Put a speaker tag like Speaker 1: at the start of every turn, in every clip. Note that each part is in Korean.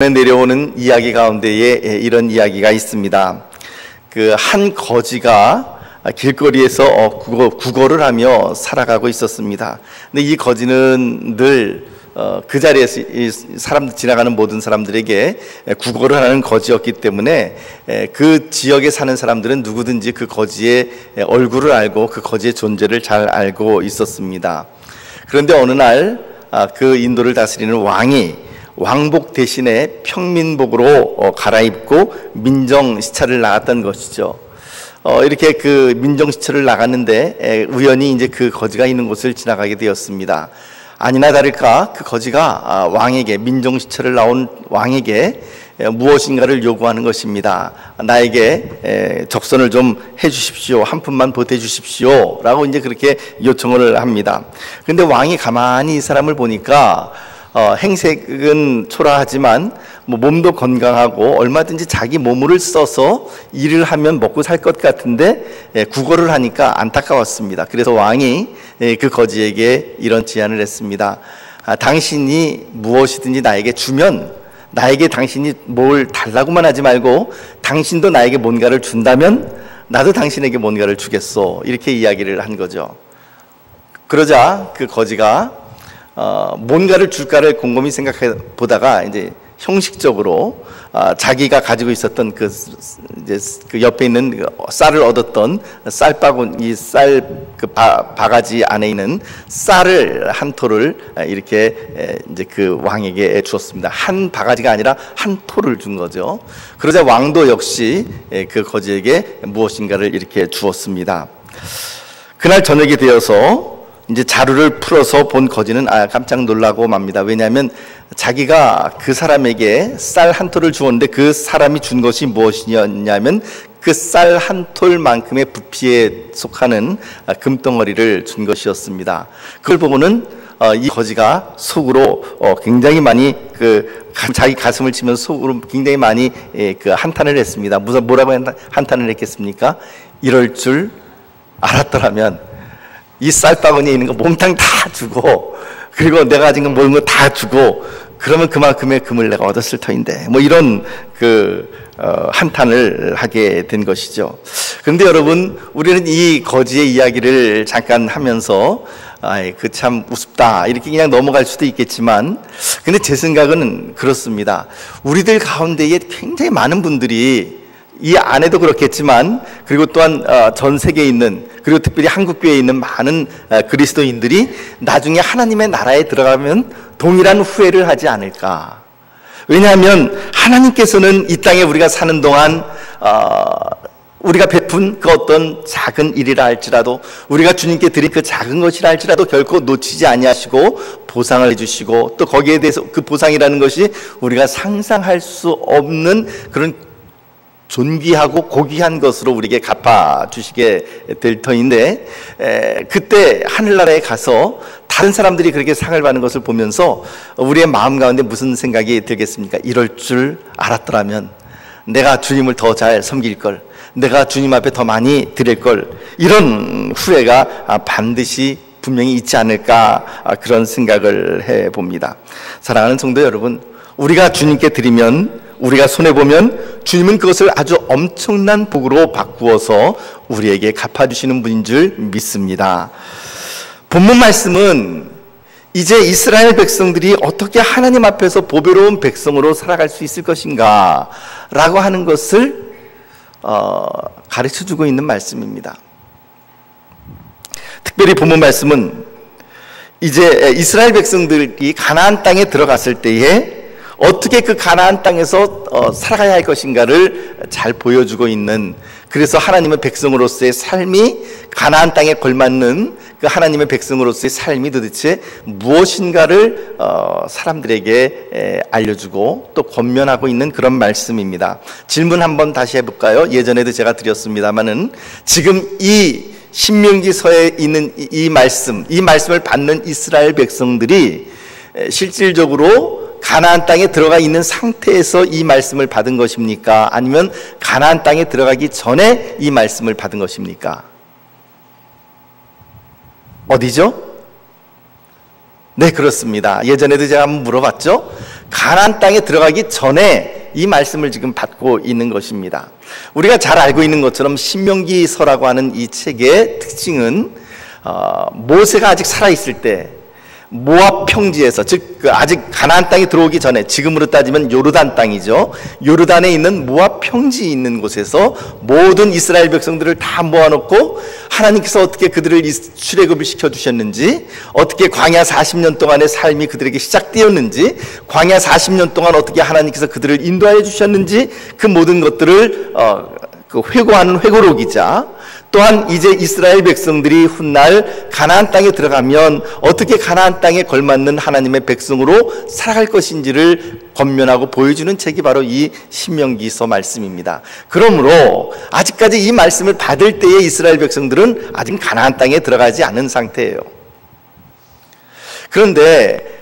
Speaker 1: 내려오는 이야기 가운데에 이런 이야기가 있습니다. 그 한 거지가 길거리에서 구걸을 하며 살아가고 있었습니다. 근데 이 거지는 늘 그 자리에서 지나가는 모든 사람들에게 구걸을 하는 거지였기 때문에 그 지역에 사는 사람들은 누구든지 그 거지의 얼굴을 알고 그 거지의 존재를 잘 알고 있었습니다. 그런데 어느 날 그 인도를 다스리는 왕이 왕복 대신에 평민복으로 갈아입고 민정시찰을 나갔던 것이죠. 이렇게 그 민정시찰을 나갔는데 우연히 이제 그 거지가 있는 곳을 지나가게 되었습니다. 아니나 다를까 그 거지가 왕에게, 민정시찰을 나온 왕에게 무엇인가를 요구하는 것입니다. 나에게 적선을 좀 해주십시오. 한 푼만 보태주십시오. 라고 이제 그렇게 요청을 합니다. 그런데 왕이 가만히 이 사람을 보니까 행색은 초라하지만 몸도 건강하고 얼마든지 자기 몸을 써서 일을 하면 먹고 살 것 같은데 구걸을 하니까 안타까웠습니다. 그래서 왕이 그 거지에게 이런 제안을 했습니다. 당신이 무엇이든지 나에게 주면, 나에게 당신이 뭘 달라고만 하지 말고 당신도 나에게 뭔가를 준다면 나도 당신에게 뭔가를 주겠소. 이렇게 이야기를 한 거죠. 그러자 그 거지가 뭔가를 줄까를 곰곰이 생각해 보다가 이제 형식적으로 자기가 가지고 있었던 그 옆에 있는 쌀을 얻었던 쌀바구니, 바가지 안에 있는 쌀을 한 톨을 이렇게 이제 그 왕에게 주었습니다. 한 바가지가 아니라 한 톨을 준 거죠. 그러자 왕도 역시 그 거지에게 무엇인가를 이렇게 주었습니다. 그날 저녁이 되어서 이제 자루를 풀어서 본 거지는 깜짝 놀라고 맙니다. 왜냐하면 자기가 그 사람에게 쌀 한 톨을 주었는데 그 사람이 준 것이 무엇이냐면 그 쌀 한 톨만큼의 부피에 속하는 금덩어리를 준 것이었습니다. 그걸 보고는 이 거지가 속으로 굉장히 많이 자기 가슴을 치면서 속으로 굉장히 많이 한탄을 했습니다. 뭐라고 한탄을 했겠습니까? 이럴 줄 알았더라면 이 쌀바구니에 있는 거 몽땅 다 주고, 그리고 내가 가진 거 모든 거 다 주고, 그러면 그만큼의 금을 내가 얻었을 터인데, 이런 한탄을 하게 된 것이죠. 그런데 여러분, 우리는 이 거지의 이야기를 잠깐 하면서 그 참 우습다 이렇게 그냥 넘어갈 수도 있겠지만, 근데 제 생각은 그렇습니다. 우리들 가운데에 굉장히 많은 분들이 이 안에도 그렇겠지만, 그리고 또한 전 세계에 있는, 그리고 특별히 한국교회에 있는 많은 그리스도인들이 나중에 하나님의 나라에 들어가면 동일한 후회를 하지 않을까. 왜냐하면 하나님께서는 이 땅에 우리가 사는 동안 우리가 베푼 그 어떤 작은 일이라 할지라도, 우리가 주님께 드린 그 작은 것이라 할지라도 결코 놓치지 아니하시고 보상을 해주시고, 또 거기에 대해서 그 보상이라는 것이 우리가 상상할 수 없는 그런 존귀하고 고귀한 것으로 우리에게 갚아주시게 될 터인데, 그때 하늘나라에 가서 다른 사람들이 그렇게 상을 받는 것을 보면서 우리의 마음 가운데 무슨 생각이 들겠습니까? 이럴 줄 알았더라면 내가 주님을 더 잘 섬길 걸, 내가 주님 앞에 더 많이 드릴 걸, 이런 후회가 반드시 분명히 있지 않을까, 그런 생각을 해봅니다. 사랑하는 성도 여러분, 우리가 주님께 드리면, 우리가 손해보면 주님은 그것을 아주 엄청난 복으로 바꾸어서 우리에게 갚아주시는 분인 줄 믿습니다. 본문 말씀은 이제 이스라엘 백성들이 어떻게 하나님 앞에서 보배로운 백성으로 살아갈 수 있을 것인가 라고 하는 것을 가르쳐주고 있는 말씀입니다. 특별히 본문 말씀은 이제 이스라엘 백성들이 가나안 땅에 들어갔을 때에 어떻게 그 가나안 땅에서 살아가야 할 것인가를 잘 보여주고 있는, 그래서 하나님의 백성으로서의 삶이, 가나안 땅에 걸맞는 그 하나님의 백성으로서의 삶이 도대체 무엇인가를 사람들에게 알려주고 또 권면하고 있는 그런 말씀입니다. 질문 한번 다시 해볼까요? 예전에도 제가 드렸습니다마는 지금 이 신명기서에 있는 이 말씀을 받는 이스라엘 백성들이 실질적으로 가나안 땅에 들어가 있는 상태에서 이 말씀을 받은 것입니까? 아니면 가나안 땅에 들어가기 전에 이 말씀을 받은 것입니까? 어디죠? 네, 그렇습니다. 예전에도 제가 한번 물어봤죠? 가나안 땅에 들어가기 전에 이 말씀을 지금 받고 있는 것입니다. 우리가 잘 알고 있는 것처럼 신명기서라고 하는 이 책의 특징은 모세가 아직 살아있을 때 모압 평지에서, 즉 아직 가나안 땅에 들어오기 전에, 지금으로 따지면 요르단 땅이죠. 요르단에 있는 모압 평지에 있는 곳에서 모든 이스라엘 백성들을 다 모아놓고 하나님께서 어떻게 그들을 출애굽을 시켜주셨는지, 어떻게 광야 40년 동안의 삶이 그들에게 시작되었는지, 광야 40년 동안 어떻게 하나님께서 그들을 인도하여 주셨는지, 그 모든 것들을 회고하는 회고록이자, 또한 이제 이스라엘 백성들이 훗날 가나안 땅에 들어가면 어떻게 가나안 땅에 걸맞는 하나님의 백성으로 살아갈 것인지를 권면하고 보여주는 책이 바로 이 신명기서 말씀입니다. 그러므로 아직까지 이 말씀을 받을 때의 이스라엘 백성들은 아직 가나안 땅에 들어가지 않은 상태예요. 그런데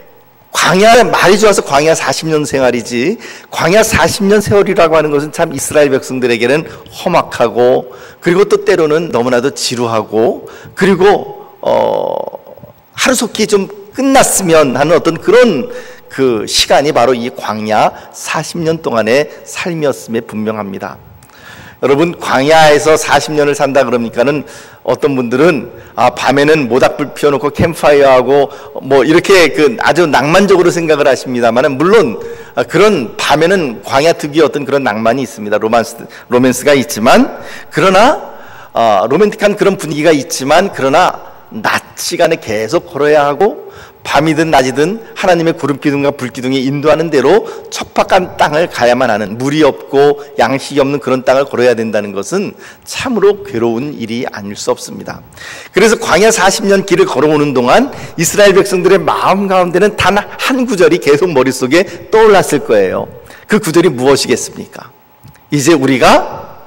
Speaker 1: 광야, 말이 좋아서 광야 40년 생활이지, 광야 40년 세월이라고 하는 것은 참 이스라엘 백성들에게는 험악하고, 그리고 또 때로는 너무나도 지루하고, 그리고 하루속히 좀 끝났으면 하는 어떤 그런 그 시간이 바로 이 광야 40년 동안의 삶이었음에 분명합니다. 여러분, 광야에서 40년을 산다 그러니까는 어떤 분들은 밤에는 모닥불 피워놓고 캠프파이어하고 뭐 이렇게 아주 낭만적으로 생각을 하십니다만, 물론 그런 밤에는 광야 특유의 어떤 그런 낭만이 있습니다. 로맨스가 있지만, 그러나 로맨틱한 그런 분위기가 있지만, 그러나 낮 시간에 계속 걸어야 하고, 밤이든 낮이든 하나님의 구름기둥과 불기둥이 인도하는 대로 척박한 땅을 가야만 하는, 물이 없고 양식이 없는 그런 땅을 걸어야 된다는 것은 참으로 괴로운 일이 아닐 수 없습니다. 그래서 광야 40년 길을 걸어오는 동안 이스라엘 백성들의 마음 가운데는 단 한 구절이 계속 머릿속에 떠올랐을 거예요. 그 구절이 무엇이겠습니까? 이제 우리가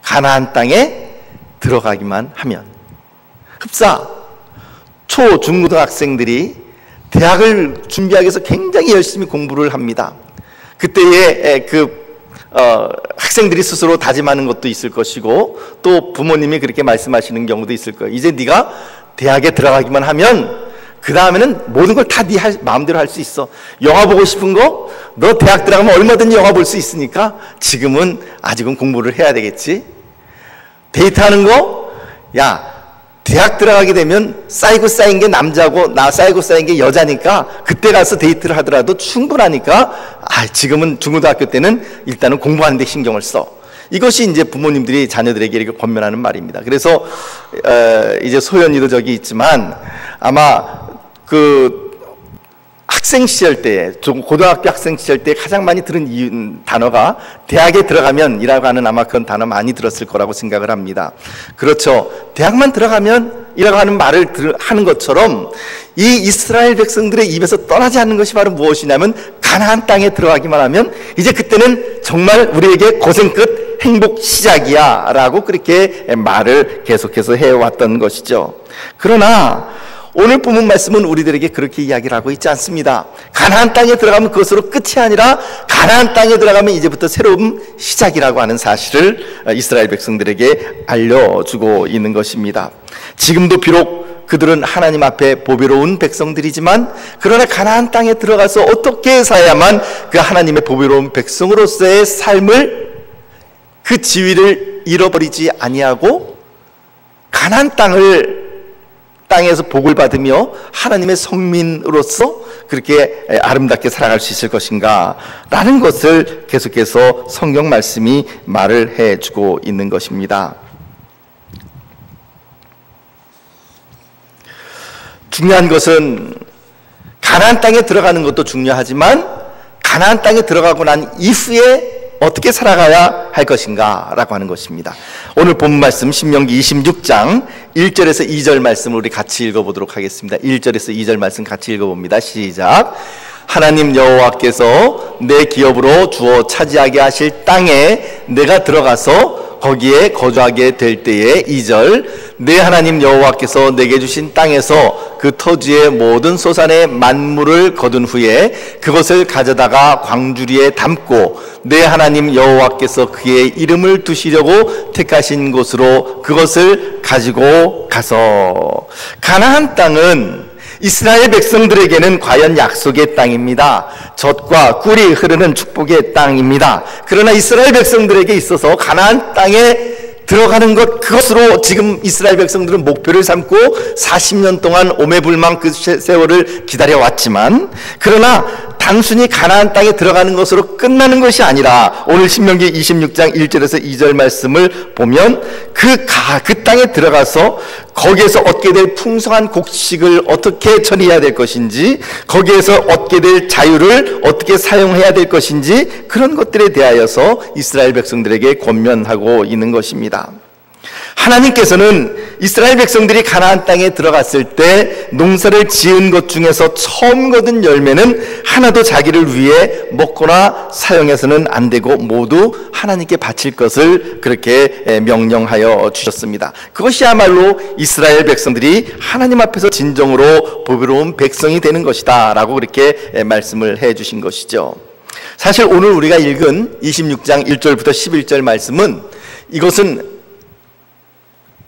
Speaker 1: 가나안 땅에 들어가기만 하면. 흡사 초, 중고등학생들이 대학을 준비하기 위해서 굉장히 열심히 공부를 합니다. 그때의 학생들이 스스로 다짐하는 것도 있을 것이고, 또 부모님이 그렇게 말씀하시는 경우도 있을 거예요. 이제 네가 대학에 들어가기만 하면 그 다음에는 모든 걸 다 네 마음대로 할 수 있어. 영화 보고 싶은 거 너 대학 들어가면 얼마든지 영화 볼 수 있으니까 지금은 아직은 공부를 해야 되겠지. 데이트하는 거, 야, 대학 들어가게 되면 쌓이고 쌓인 게 남자고 쌓이고 쌓인 게 여자니까 그때 가서 데이트를 하더라도 충분하니까 지금은 중고등학교 때는 일단은 공부하는 데 신경을 써. 이것이 이제 부모님들이 자녀들에게 이렇게 권면하는 말입니다. 그래서 이제 소연이도 저기 있지만, 아마 학생 시절 때, 고등학교 학생 시절 때 가장 많이 들은 단어가 대학에 들어가면 이라고 하는, 아마 그런 단어 많이 들었을 거라고 생각을 합니다. 그렇죠. 대학만 들어가면 이라고 하는 말을 하는 것처럼 이 이스라엘 백성들의 입에서 떠나지 않는 것이 바로 무엇이냐면, 가나안 땅에 들어가기만 하면 이제 그때는 정말 우리에게 고생 끝 행복 시작이야 라고 그렇게 말을 계속해서 해왔던 것이죠. 그러나 오늘 본문 말씀은 우리들에게 그렇게 이야기를 하고 있지 않습니다. 가나안 땅에 들어가면 그것으로 끝이 아니라 가나안 땅에 들어가면 이제부터 새로운 시작이라고 하는 사실을 이스라엘 백성들에게 알려주고 있는 것입니다. 지금도 비록 그들은 하나님 앞에 보배로운 백성들이지만, 그러나 가나안 땅에 들어가서 어떻게 살아야만 그 하나님의 보배로운 백성으로서의 삶을, 그 지위를 잃어버리지 아니하고 가나안 땅에서 복을 받으며 하나님의 성민으로서 그렇게 아름답게 살아갈 수 있을 것인가 라는 것을 계속해서 성경 말씀이 말을 해주고 있는 것입니다. 중요한 것은 가나안 땅에 들어가는 것도 중요하지만, 가나안 땅에 들어가고 난 이후에 어떻게 살아가야 할 것인가 라고 하는 것입니다. 오늘 본 말씀 신명기 26장 1절에서 2절 말씀을 우리 같이 읽어보도록 하겠습니다. 1절에서 2절 말씀 같이 읽어봅니다. 시작. 하나님 여호와께서 내 기업으로 주어 차지하게 하실 땅에 내가 들어가서 거기에 거주하게 될 때에, 2절, 내 하나님 여호와께서 내게 주신 땅에서 그 토지의 모든 소산의 만물을 거둔 후에 그것을 가져다가 광주리에 담고 내 하나님 여호와께서 그의 이름을 두시려고 택하신 곳으로 그것을 가지고 가서. 가나안 땅은 이스라엘 백성들에게는 과연 약속의 땅입니다. 젖과 꿀이 흐르는 축복의 땅입니다. 그러나 이스라엘 백성들에게 있어서 가나안 땅에 들어가는 것, 그것으로 지금 이스라엘 백성들은 목표를 삼고 40년 동안 오매불망 그 세월을 기다려왔지만, 그러나 단순히 가나안 땅에 들어가는 것으로 끝나는 것이 아니라 오늘 신명기 26장 1절에서 2절 말씀을 보면 그 땅에 들어가서 거기에서 얻게 될 풍성한 곡식을 어떻게 처리해야 될 것인지, 거기에서 얻게 될 자유를 어떻게 사용해야 될 것인지, 그런 것들에 대하여서 이스라엘 백성들에게 권면하고 있는 것입니다. 하나님께서는 이스라엘 백성들이 가나안 땅에 들어갔을 때 농사를 지은 것 중에서 처음 거둔 열매는 하나도 자기를 위해 먹거나 사용해서는 안 되고 모두 하나님께 바칠 것을 그렇게 명령하여 주셨습니다. 그것이야말로 이스라엘 백성들이 하나님 앞에서 진정으로 보배로운 백성이 되는 것이다 라고 그렇게 말씀을 해 주신 것이죠. 사실 오늘 우리가 읽은 26장 1절부터 11절 말씀은, 이것은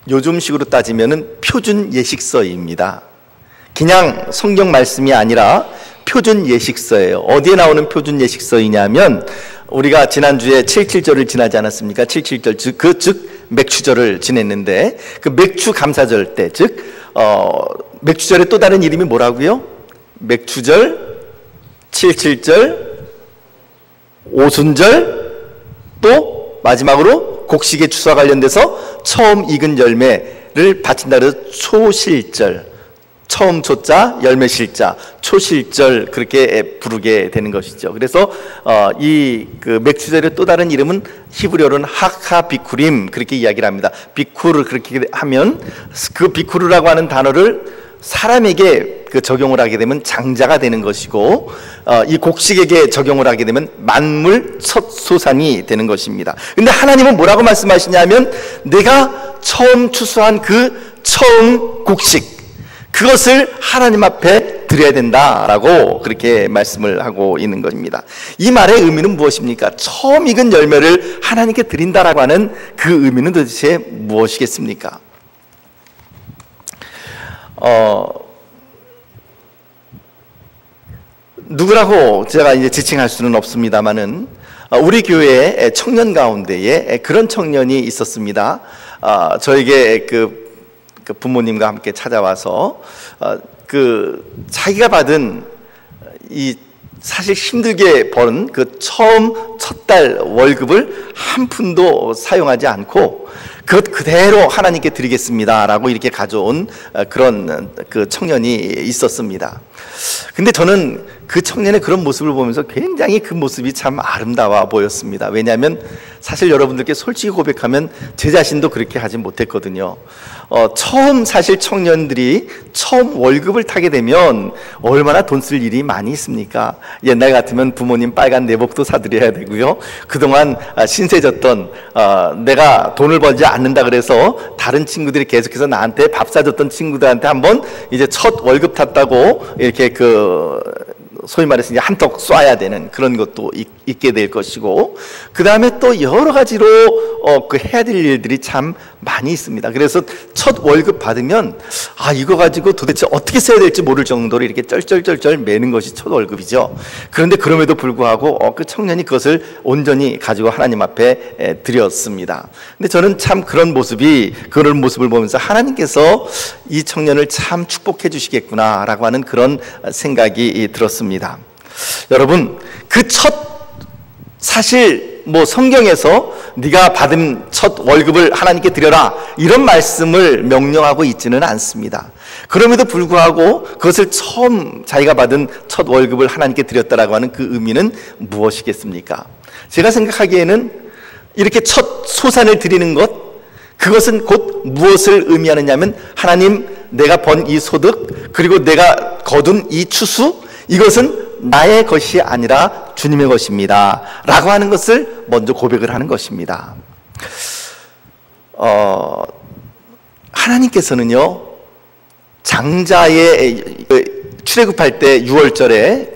Speaker 1: 요즘식으로 따지면은 표준 예식서입니다. 그냥 성경 말씀이 아니라 표준 예식서예요. 어디에 나오는 표준 예식서이냐면, 우리가 지난주에 77절을 지나지 않았습니까? 77절, 즉 맥추절을 지냈는데, 그 맥추 감사절 때, 즉 맥추절의 또 다른 이름이 뭐라고요? 맥추절, 77절, 오순절, 또 마지막으로 곡식의 추수와 관련돼서 처음 익은 열매를 바친다 그래서 초실절, 처음 초자, 열매 실자, 초실절, 그렇게 부르게 되는 것이죠. 그래서 이 그 맥추절의 또 다른 이름은 히브리어로는 하카 비쿠림, 그렇게 이야기를 합니다. 비쿠르, 그렇게 하면 그 비쿠르라고 하는 단어를 사람에게 적용을 하게 되면 장자가 되는 것이고, 이 곡식에게 적용을 하게 되면 만물 첫 소산이 되는 것입니다. 근데 하나님은 뭐라고 말씀하시냐면, 내가 처음 추수한 그 처음 곡식, 그것을 하나님 앞에 드려야 된다라고 그렇게 말씀을 하고 있는 것입니다. 이 말의 의미는 무엇입니까? 처음 익은 열매를 하나님께 드린다라고 하는 그 의미는 도대체 무엇이겠습니까? 누구라고 제가 이제 지칭할 수는 없습니다만은, 우리 교회의 청년 가운데에 그런 청년이 있었습니다. 저에게 그 부모님과 함께 찾아와서 자기가 받은 이 사실 힘들게 번 그 첫 달 월급을 한 푼도 사용하지 않고 그것 그대로 하나님께 드리겠습니다라고 이렇게 가져온 그런 그 청년이 있었습니다. 근데 저는 그 청년의 그런 모습을 보면서 굉장히 그 모습이 참 아름다워 보였습니다. 왜냐하면 사실 여러분들께 솔직히 고백하면 제 자신도 그렇게 하지 못했거든요. 처음 사실 청년들이 처음 월급을 타게 되면 얼마나 돈 쓸 일이 많이 있습니까? 옛날 같으면 부모님 빨간 내복도 사드려야 되고요. 그동안 신세 졌던 내가 돈을 벌지 않는다 그래서 다른 친구들이 계속해서 나한테 밥 사줬던 친구들한테 한번 이제 첫 월급 탔다고 이렇게 소위 말해서 이제 한턱 쏴야 되는 그런 것도 있게 될 것이고, 그 다음에 또 여러 가지로 해야 될 일들이 참 많이 있습니다. 그래서 첫 월급 받으면 이거 가지고 도대체 어떻게 써야 될지 모를 정도로 이렇게 쩔쩔쩔쩔 매는 것이 첫 월급이죠. 그런데 그럼에도 불구하고 그 청년이 그것을 온전히 가지고 하나님 앞에 드렸습니다. 근데 저는 참 그런 모습을 보면서 하나님께서 이 청년을 참 축복해 주시겠구나라고 하는 그런 생각이 들었습니다. 여러분, 사실 성경에서 네가 받은 첫 월급을 하나님께 드려라 이런 말씀을 명령하고 있지는 않습니다. 그럼에도 불구하고 그것을 처음 자기가 받은 첫 월급을 하나님께 드렸다라고 하는 그 의미는 무엇이겠습니까? 제가 생각하기에는 이렇게 첫 소산을 드리는 것, 그것은 곧 무엇을 의미하느냐면, 하나님, 내가 번 이 소득, 그리고 내가 거둔 이 추수, 이것은 나의 것이 아니라 주님의 것입니다 라고 하는 것을 먼저 고백을 하는 것입니다. 하나님께서는요, 장자의 출애굽할 때 6월절에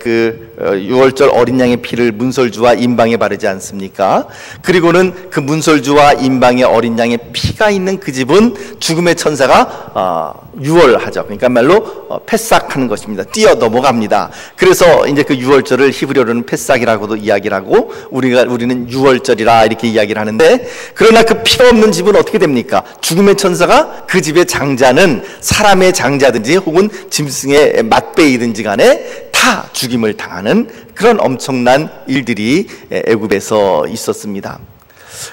Speaker 1: 유월절 어린 양의 피를 문설주와 임방에 바르지 않습니까? 그리고는 그 문설주와 임방의 어린 양의 피가 있는 그 집은 죽음의 천사가 유월하죠. 그러니까 말로 패싹하는 것입니다. 뛰어 넘어갑니다. 그래서 이제 그 유월절을 히브리어로는 패싹이라고도 이야기를 하고 우리는 유월절이라 이렇게 이야기를 하는데, 그러나 그 피가 없는 집은 어떻게 됩니까? 죽음의 천사가 그 집의 장자는 사람의 장자든지 혹은 짐승의 맏배이든지 간에 다 죽임을 당하는 그런 엄청난 일들이 애굽에서 있었습니다.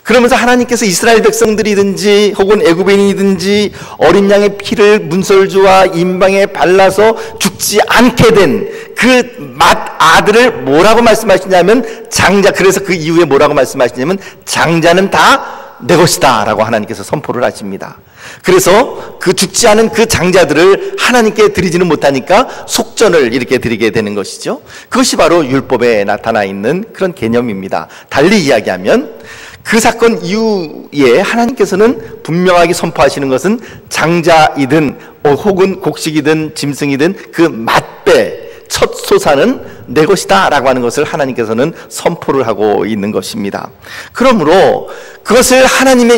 Speaker 1: 그러면서 하나님께서 이스라엘 백성들이든지 혹은 애굽인이든지 어린 양의 피를 문설주와 임방에 발라서 죽지 않게 된 그 맏아들을 뭐라고 말씀하시냐면 장자, 그래서 그 이후에 뭐라고 말씀하시냐면 장자는 다 내 것이다 라고 하나님께서 선포를 하십니다. 그래서 그 죽지 않은 그 장자들을 하나님께 드리지는 못하니까 속전을 이렇게 드리게 되는 것이죠. 그것이 바로 율법에 나타나 있는 그런 개념입니다. 달리 이야기하면 그 사건 이후에 하나님께서는 분명하게 선포하시는 것은 장자이든 혹은 곡식이든 짐승이든 그 맏배 첫 소사는 내 것이다 라고 하는 것을 하나님께서는 선포를 하고 있는 것입니다. 그러므로 그것을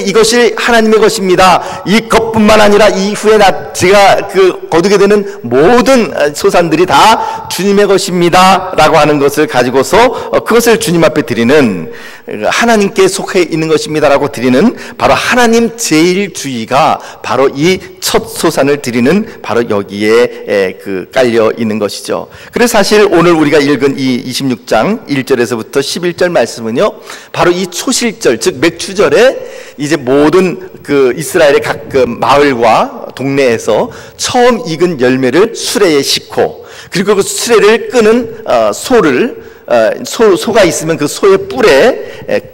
Speaker 1: 이것이 하나님의 것입니다, 이것뿐만 아니라 이후에 제가 거두게 되는 모든 소산들이 다 주님의 것입니다 라고 하는 것을 가지고서 그것을 주님 앞에 드리는, 하나님께 속해 있는 것입니다 라고 드리는 바로 하나님 제일주의가 바로 이 첫 소산을 드리는 바로 여기에 깔려 있는 것이죠. 그래서 사실 오늘 우리가 읽은 이 26장 1절에서부터 11절 말씀은요, 바로 이 초실절, 즉 맥추절에 이제 모든 이스라엘의 각 마을과 동네에서 처음 익은 열매를 수레에 싣고, 그리고 그 수레를 끄는 소가 있으면 그 소의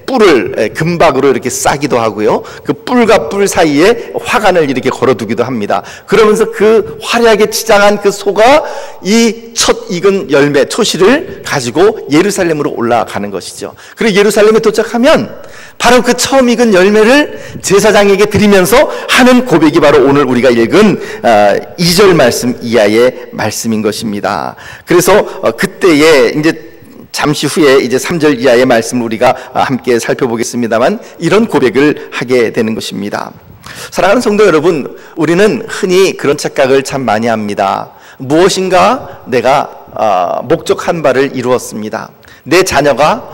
Speaker 1: 뿔을 금박으로 이렇게 싸기도 하고요, 그 뿔과 뿔 사이에 화관을 이렇게 걸어두기도 합니다. 그러면서 그 화려하게 치장한 그 소가 이 첫 익은 열매 초실을 가지고 예루살렘으로 올라가는 것이죠. 그리고 예루살렘에 도착하면 바로 그 처음 익은 열매를 제사장에게 드리면서 하는 고백이 바로 오늘 우리가 읽은 2절 말씀 이하의 말씀인 것입니다. 그래서 그때에 이제 잠시 후에 이제 3절 이하의 말씀을 우리가 함께 살펴보겠습니다만, 이런 고백을 하게 되는 것입니다. 사랑하는 성도 여러분, 우리는 흔히 그런 착각을 참 많이 합니다. 무엇인가 내가 목적한 바를 이루었습니다. 내 자녀가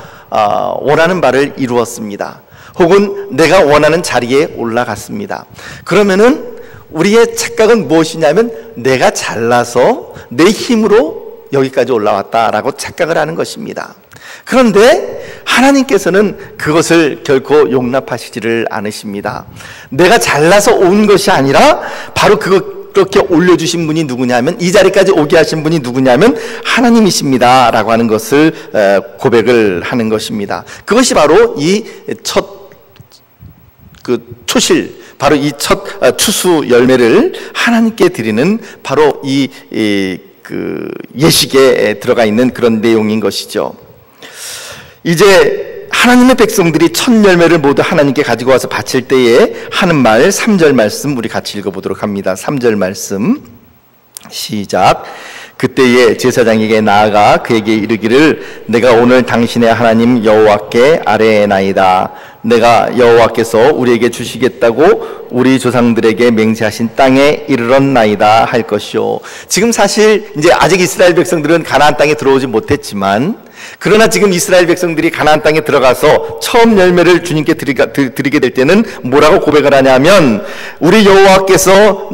Speaker 1: 원하는 바를 이루었습니다. 혹은 내가 원하는 자리에 올라갔습니다. 그러면은 우리의 착각은 무엇이냐면 내가 잘나서 내 힘으로 여기까지 올라왔다라고 착각을 하는 것입니다. 그런데 하나님께서는 그것을 결코 용납하시지를 않으십니다. 내가 잘나서 온 것이 아니라 바로 그렇게 올려주신 분이 누구냐면, 이 자리까지 오게 하신 분이 누구냐면 하나님이십니다 라고 하는 것을 고백을 하는 것입니다. 그것이 바로 이 첫 초실, 바로 이 첫 추수 열매를 하나님께 드리는 바로 이 예식에 들어가 있는 그런 내용인 것이죠. 이제 하나님의 백성들이 첫 열매를 모두 하나님께 가지고 와서 바칠 때에 하는 말, 3절 말씀 우리 같이 읽어보도록 합니다. 3절 말씀 시작. 그때에 제사장에게 나아가 그에게 이르기를 내가 오늘 당신의 하나님 여호와께 아뢰나이다. 내가 여호와께서 우리에게 주시겠다고 우리 조상들에게 맹세하신 땅에 이르렀나이다 할 것이요. 지금 사실 이제 아직 이스라엘 백성들은 가나안 땅에 들어오지 못했지만, 그러나 지금 이스라엘 백성들이 가나안 땅에 들어가서 처음 열매를 주님께 드리게 될 때는 뭐라고 고백을 하냐면, 우리 여호와께서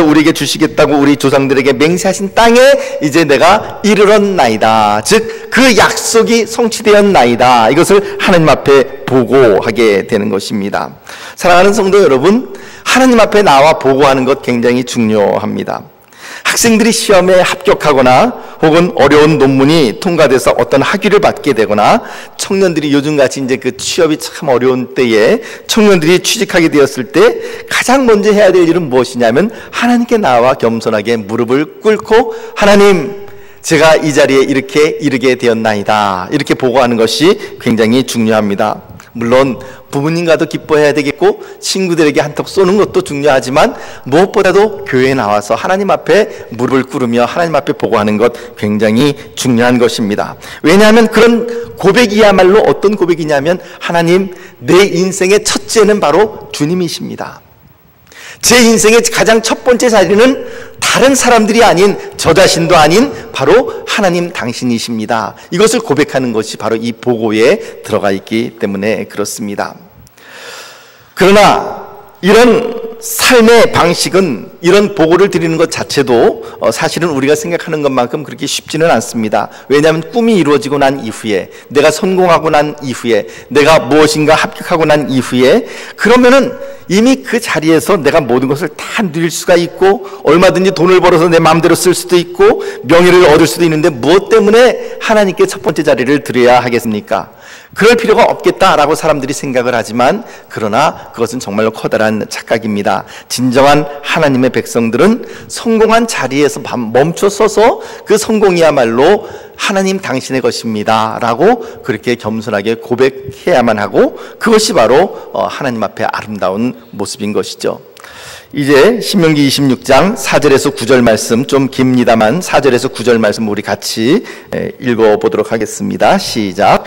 Speaker 1: 우리에게 주시겠다고 우리 조상들에게 맹세하신 땅에 이제 내가 이르렀나이다. 즉 그 약속이 성취되었나이다. 이것을 하나님 앞에 보고하게 되는 것입니다. 사랑하는 성도 여러분, 하나님 앞에 나와 보고하는 것 굉장히 중요합니다. 학생들이 시험에 합격하거나 혹은 어려운 논문이 통과돼서 어떤 학위를 받게 되거나, 청년들이 요즘같이 이제 그 취업이 참 어려운 때에 청년들이 취직하게 되었을 때 가장 먼저 해야 될 일은 무엇이냐면 하나님께 나와 겸손하게 무릎을 꿇고 하나님, 제가 이 자리에 이렇게 이르게 되었나이다, 이렇게 보고하는 것이 굉장히 중요합니다. 물론 부모님과도 기뻐해야 되겠고 친구들에게 한턱 쏘는 것도 중요하지만 무엇보다도 교회에 나와서 하나님 앞에 무릎을 꿇으며 하나님 앞에 보고하는 것 굉장히 중요한 것입니다. 왜냐하면 그런 고백이야말로 어떤 고백이냐면 하나님, 내 인생의 첫째는 바로 주님이십니다. 제 인생의 가장 첫 번째 자리는 다른 사람들이 아닌 저 자신도 아닌 바로 하나님 당신이십니다. 이것을 고백하는 것이 바로 이 보고에 들어가 있기 때문에 그렇습니다. 그러나 이런 삶의 방식은, 이런 보고를 드리는 것 자체도 사실은 우리가 생각하는 것만큼 그렇게 쉽지는 않습니다. 왜냐하면 꿈이 이루어지고 난 이후에, 내가 성공하고 난 이후에, 내가 무엇인가 합격하고 난 이후에, 그러면은 이미 그 자리에서 내가 모든 것을 다 누릴 수가 있고 얼마든지 돈을 벌어서 내 마음대로 쓸 수도 있고 명예를 얻을 수도 있는데 무엇 때문에 하나님께 첫 번째 자리를 드려야 하겠습니까? 그럴 필요가 없겠다라고 사람들이 생각을 하지만, 그러나 그것은 정말로 커다란 착각입니다. 진정한 하나님의 백성들은 성공한 자리에서 멈춰 서서 그 성공이야말로 하나님 당신의 것입니다 라고 그렇게 겸손하게 고백해야만 하고, 그것이 바로 하나님 앞에 아름다운 모습인 것이죠. 이제 신명기 26장 4절에서 9절 말씀, 좀 깁니다만 4절에서 9절 말씀 우리 같이 읽어보도록 하겠습니다. 시작.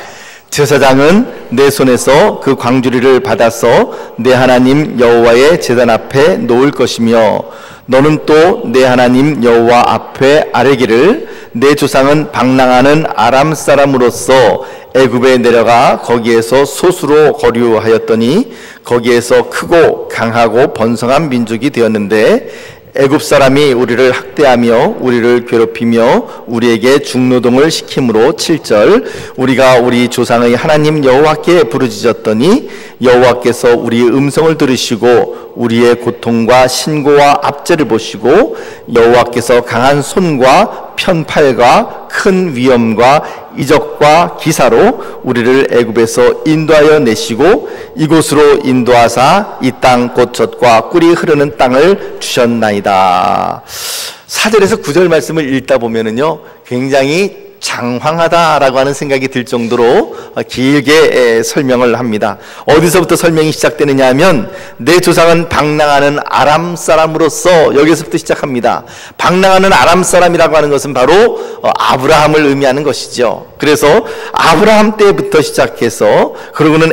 Speaker 1: 제사장은 내 손에서 그 광주리를 받아서 내 하나님 여호와의 제단 앞에 놓을 것이며, 너는 또 내 하나님 여호와 앞에 아뢰기를, 내 조상은 방랑하는 아람 사람으로서 애굽에 내려가 거기에서 소수로 거류하였더니 거기에서 크고 강하고 번성한 민족이 되었는데, 애굽 사람이 우리를 학대하며 우리를 괴롭히며 우리에게 중노동을 시킴으로 7절 우리가 우리 조상의 하나님 여호와께 부르짖었더니 여호와께서 우리의 음성을 들으시고 우리의 고통과 신고와 압제를 보시고 여호와께서 강한 손과 편팔과 큰 위엄과 이적과 기사로 우리를 애굽에서 인도하여 내시고 이곳으로 인도하사 이 땅 곧 젖과 꿀이 흐르는 땅을 주셨나이다. 4절에서 9절 말씀을 읽다 보면은요, 굉장히 장황하다라고 하는 생각이 들 정도로 길게 설명을 합니다. 어디서부터 설명이 시작되느냐 하면, 내 조상은 방랑하는 아람 사람으로서, 여기서부터 시작합니다. 방랑하는 아람 사람이라고 하는 것은 바로 아브라함을 의미하는 것이죠. 그래서 아브라함 때부터 시작해서, 그러고는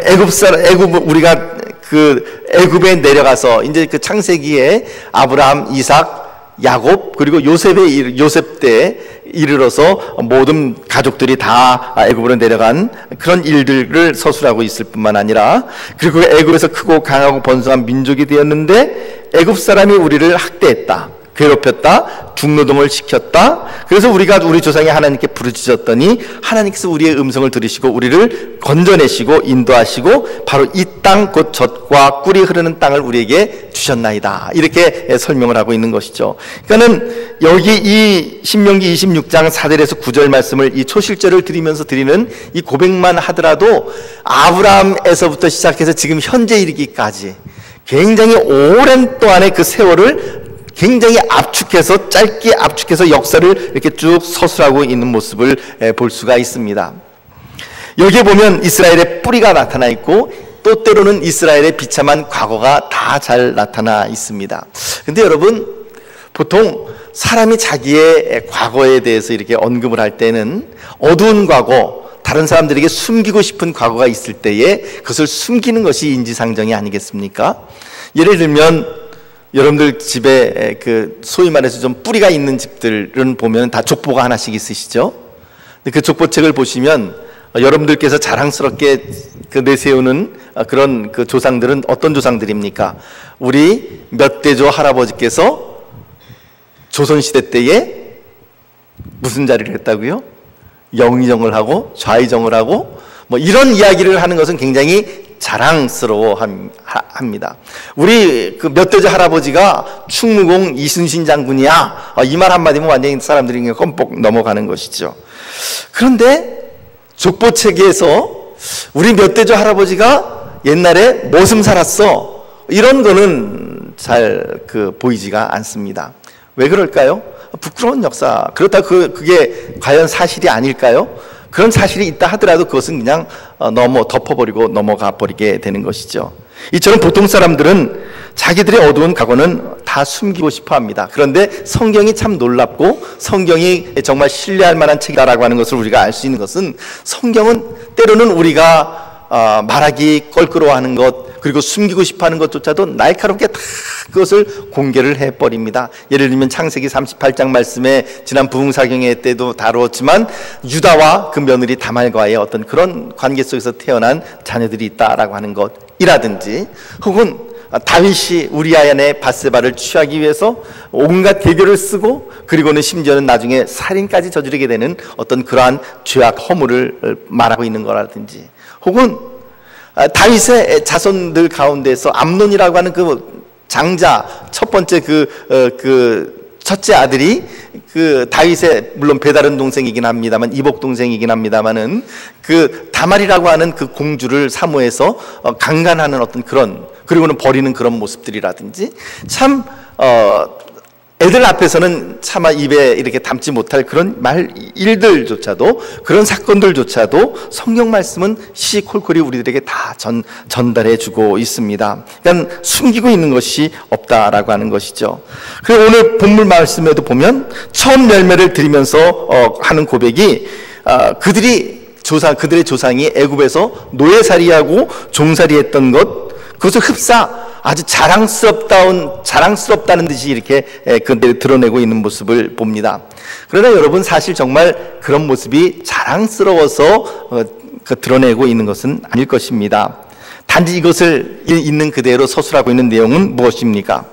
Speaker 1: 우리가 그 애굽에 내려가서 이제 그 창세기에 아브라함, 이삭, 야곱, 그리고 요셉 때 이르러서 모든 가족들이 다 애굽으로 내려간 그런 일들을 서술하고 있을 뿐만 아니라, 그리고 애굽에서 크고 강하고 번성한 민족이 되었는데 애굽 사람이 우리를 학대했다, 괴롭혔다, 중노동을 시켰다. 그래서 우리가 우리 조상이 하나님께 부르짖었더니 하나님께서 우리의 음성을 들으시고 우리를 건져내시고 인도하시고 바로 이 땅 곧 젖과 꿀이 흐르는 땅을 우리에게 주셨나이다. 이렇게 설명을 하고 있는 것이죠. 그러니까는 여기 이 신명기 26장 4절에서 9절 말씀을 이 초실절을 드리면서 드리는 이 고백만 하더라도 아브라함에서부터 시작해서 지금 현재 이르기까지 굉장히 오랜 동안의 그 세월을 굉장히 짧게 압축해서 역사를 이렇게 쭉 서술하고 있는 모습을 볼 수가 있습니다. 여기에 보면 이스라엘의 뿌리가 나타나 있고 또 때로는 이스라엘의 비참한 과거가 다 잘 나타나 있습니다. 근데 여러분, 보통 사람이 자기의 과거에 대해서 이렇게 언급을 할 때는 어두운 과거, 다른 사람들에게 숨기고 싶은 과거가 있을 때에 그것을 숨기는 것이 인지상정이 아니겠습니까? 예를 들면 여러분들 집에 그 소위 말해서 좀 뿌리가 있는 집들은 보면 다 족보가 하나씩 있으시죠? 근데 그 족보책을 보시면 여러분들께서 자랑스럽게 그 내세우는 그런 그 조상들은 어떤 조상들입니까? 우리 몇 대조 할아버지께서 조선시대 때에 무슨 자리를 했다고요? 영의정을 하고 좌의정을 하고 뭐 이런 이야기를 하는 것은 굉장히 자랑스러워합니다. 우리 그 몇 대조 할아버지가 충무공 이순신 장군이야, 이 말 한마디면 완전히 사람들이 그냥 껌뻑 넘어가는 것이죠. 그런데 족보책에서 우리 몇 대조 할아버지가 옛날에 뭐슴 살았어, 이런 거는 잘 보이지가 않습니다. 왜 그럴까요? 부끄러운 역사. 그렇다 그게 과연 사실이 아닐까요? 그런 사실이 있다 하더라도 그것은 그냥 덮어버리고 넘어가 버리게 되는 것이죠. 이처럼 보통 사람들은 자기들의 어두운 과거는 다 숨기고 싶어 합니다. 그런데 성경이 참 놀랍고 성경이 정말 신뢰할 만한 책이라고 하는 것을 우리가 알 수 있는 것은, 성경은 때로는 우리가 말하기 껄끄러워하는 것, 그리고 숨기고 싶어하는 것조차도 날카롭게 다 그것을 공개를 해버립니다. 예를 들면 창세기 38장 말씀에 지난 부흥사경회 때도 다루었지만, 유다와 그 며느리 다말과의 어떤 그런 관계 속에서 태어난 자녀들이 있다라고 하는 것이라든지, 혹은 다윗이 우리아의 밧세바를 취하기 위해서 온갖 계교를 쓰고, 그리고는 심지어는 나중에 살인까지 저지르게 되는 어떤 그러한 죄악 허물을 말하고 있는 거라든지, 혹은 다윗의 자손들 가운데서 암논이라고 하는 그 장자, 첫 번째 첫째 아들이 다윗의 물론 배다른 동생이긴 합니다만, 이복 동생이긴 합니다만은, 다말이라고 하는 그 공주를 사모해서 강간하는 어떤 그런, 그리고는 버리는 그런 모습들이라든지, 참 애들 앞에서는 차마 입에 이렇게 담지 못할 그런 일들조차도, 그런 사건들조차도 성경 말씀은 시콜콜이 우리들에게 다 전달해 주고 있습니다. 그러니까 숨기고 있는 것이 없다라고 하는 것이죠. 그리고 오늘 본문 말씀에도 보면 처음 열매를 드리면서 하는 고백이, 그들의 조상이 애굽에서 노예살이하고 종살이했던 것, 그것을 흡사 아주 자랑스럽다는 듯이 이렇게 드러내고 있는 모습을 봅니다. 그러나 여러분, 사실 정말 그런 모습이 자랑스러워서 드러내고 있는 것은 아닐 것입니다. 단지 이것을 있는 그대로 서술하고 있는 내용은 무엇입니까?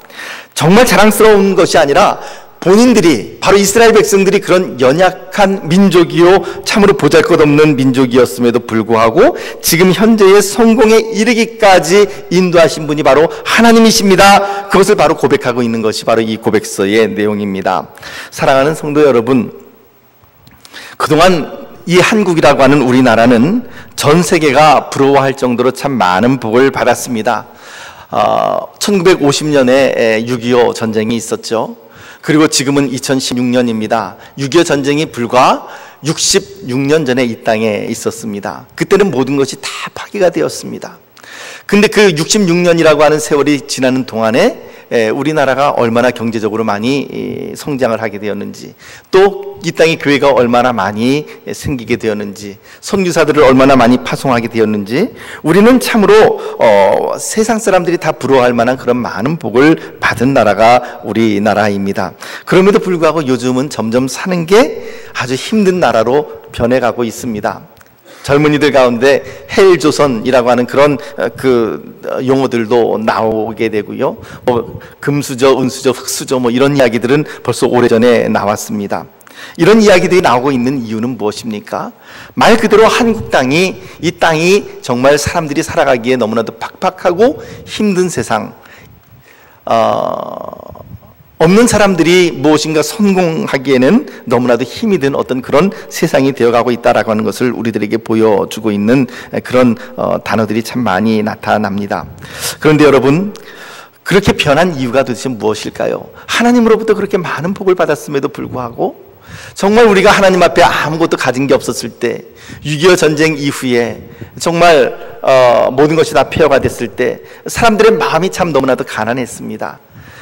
Speaker 1: 정말 자랑스러운 것이 아니라, 본인들이, 바로 이스라엘 백성들이 그런 연약한 민족이요, 참으로 보잘것없는 민족이었음에도 불구하고 지금 현재의 성공에 이르기까지 인도하신 분이 바로 하나님이십니다. 그것을 바로 고백하고 있는 것이 바로 이 고백서의 내용입니다. 사랑하는 성도 여러분, 그동안 이 한국이라고 하는 우리나라는 전 세계가 부러워할 정도로 참 많은 복을 받았습니다. 1950년에 6.25 전쟁이 있었죠. 그리고 지금은 2016년입니다. 6.25 전쟁이 불과 66년 전에 이 땅에 있었습니다. 그때는 모든 것이 다 파괴가 되었습니다. 근데 그 66년이라고 하는 세월이 지나는 동안에 우리나라가 얼마나 경제적으로 많이 성장을 하게 되었는지, 또 이 땅에 교회가 얼마나 많이 생기게 되었는지, 선교사들을 얼마나 많이 파송하게 되었는지, 우리는 참으로 세상 사람들이 다 부러워할 만한 그런 많은 복을 받은 나라가 우리나라입니다. 그럼에도 불구하고 요즘은 점점 사는 게 아주 힘든 나라로 변해가고 있습니다. 젊은이들 가운데 헬조선이라고 하는 그런 용어들도 나오게 되고요. 금수저, 은수저, 흑수저 이런 이야기들은 벌써 오래전에 나왔습니다. 이런 이야기들이 나오고 있는 이유는 무엇입니까? 말 그대로 한국 땅이, 이 땅이 정말 사람들이 살아가기에 너무나도 팍팍하고 힘든 세상, 없는 사람들이 무엇인가 성공하기에는 너무나도 힘이 든 어떤 그런 세상이 되어가고 있다라고 하는 것을 우리들에게 보여주고 있는 그런 단어들이 참 많이 나타납니다. 그런데 여러분, 그렇게 변한 이유가 도대체 무엇일까요? 하나님으로부터 그렇게 많은 복을 받았음에도 불구하고 정말 우리가 하나님 앞에 아무것도 가진 게 없었을 때, 6.25 전쟁 이후에 정말 모든 것이 다 폐허가 됐을 때 사람들의 마음이 참 너무나도 가난했습니다.